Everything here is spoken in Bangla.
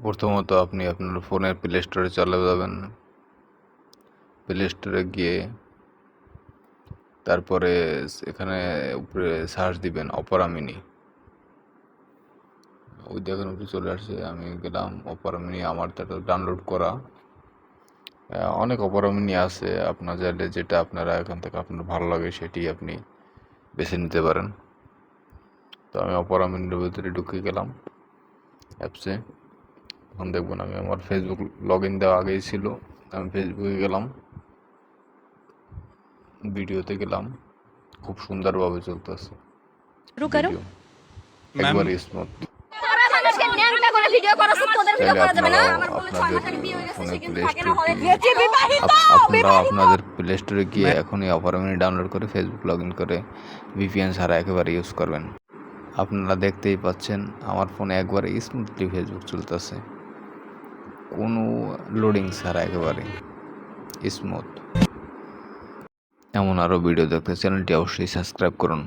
প্রথমত আপনি আপনার ফোনের প্লে স্টোরে চলে যাবেন। প্লে স্টোরে গিয়ে তারপরে এখানে উপরে সার্চ দিবেন অপেরা মিনি। ওই দেখেন উপরে চলে আসছে, আমি গেলাম অপেরা মিনি। আমার তো ডাউনলোড করা অনেক অপেরা মিনি আছে, আপনার চাইলে যেটা আপনারা এখান থেকে আপনার ভালো লাগে সেটি আপনি বেছে নিতে পারেন। তো আমি অপেরা মিনির ভিতরে ঢুকে গেলাম অ্যাপসে। এখন দেখবেন আমি আমার ফেসবুক লগ ইন দেওয়া আগেই ছিল, আমি ফেসবুকে গেলাম, ভিডিওতে গেলাম। খুব সুন্দরভাবে চলতেছে ভিডিও, একবার স্মুথ। আপনারা আপনাদের প্লে স্টোরে গিয়ে এখনই অপেরা মিনি ডাউনলোড করে ফেসবুক লগ ইন করে ভিপিএন ছাড়া একেবারে ইউজ করবেন। আপনারা দেখতেই পাচ্ছেন আমার ফোনে একবারে স্মুথলি ফেসবুক চলতেছে, কোনো লোডিং ছাড়া একেবারে স্মুথ। এমন আরও ভিডিও দেখতে চ্যানেলটি অবশ্যই সাবস্ক্রাইব করুন।